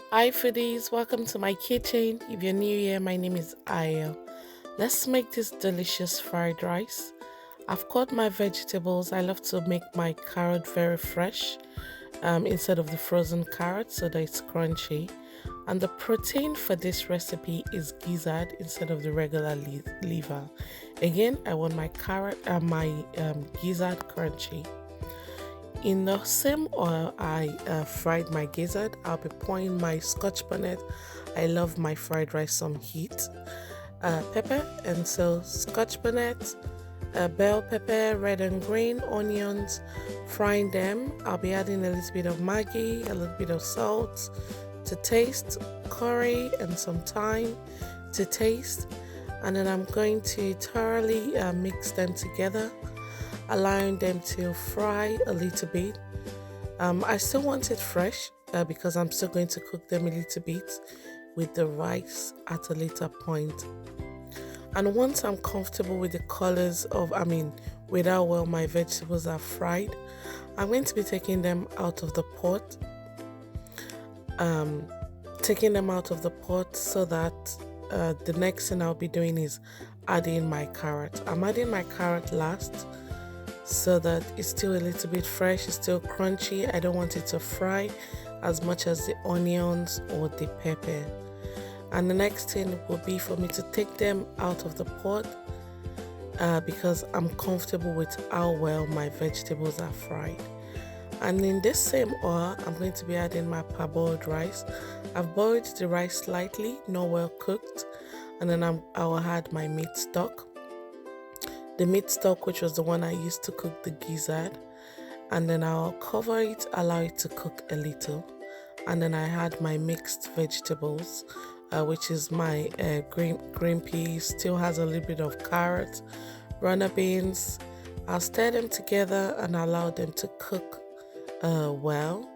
Hi foodies, welcome to my kitchen. If you're new here, my name is Ayo. Let's make this delicious fried rice. I've cut my vegetables. I love to make my carrot very fresh instead of the frozen carrot so that it's crunchy. And the protein for this recipe is gizzard instead of the regular liver. Again, I want my carrot and my gizzard crunchy. In the same oil I fried my gizzard, I'll be pouring my Scotch bonnet. I love my fried rice some heat, pepper, and so Scotch bonnet, bell pepper, red and green, onions, frying them. I'll be adding a little bit of Maggi, a little bit of salt to taste, curry, and some thyme to taste. And then I'm going to thoroughly mix them together, allowing them to fry a little bit. I still want it fresh because I'm still going to cook them a little bit with the rice at a later point. And once I'm comfortable with the colors of, with how well my vegetables are fried, I'm going to be taking them out of the pot. So that the next thing I'll be doing is adding my carrot. I'm adding my carrot last so that it's still a little bit fresh, it's still crunchy. I don't want it to fry as much as the onions or the pepper. And the next thing will be for me to take them out of the pot because I'm comfortable with how well my vegetables are fried. And in this same oil, I'm going to be adding my parboiled rice. I've boiled the rice slightly, not well cooked, and then I'll add my meat stock. The meat stock, which was the one I used to cook the gizzard, and then I'll cover it, allow it to cook a little, and then I had my mixed vegetables, which is my green peas, still has a little bit of carrot, runner beans. I'll stir them together and allow them to cook well.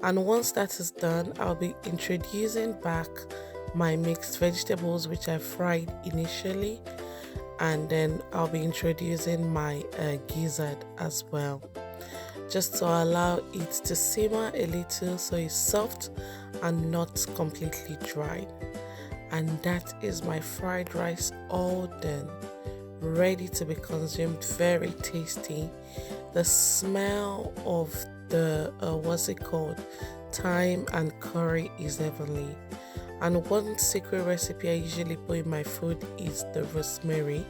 And once that is done, I'll be introducing back my mixed vegetables, which I fried initially, and then I'll be introducing my gizzard as well, just to allow it to simmer a little so it's soft and not completely dry. And that is my fried rice all done, ready to be consumed. Very tasty. The smell of the thyme and curry is heavenly. And one secret recipe I usually put in my food is the rosemary,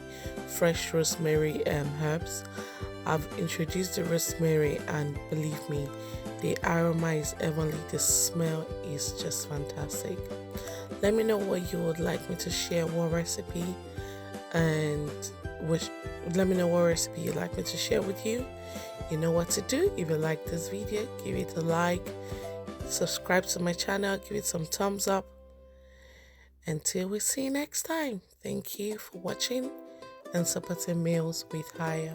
fresh rosemary herbs. I've introduced the rosemary, and believe me, the aroma is heavenly. The smell is just fantastic. Let me know what you would like me to share, what recipe, and let me know what recipe you'd like me to share with you. You know what to do. If you like this video, give it a like, subscribe to my channel, give it some thumbs up. Until we see you next time, thank you for watching and supporting Meals with Haya.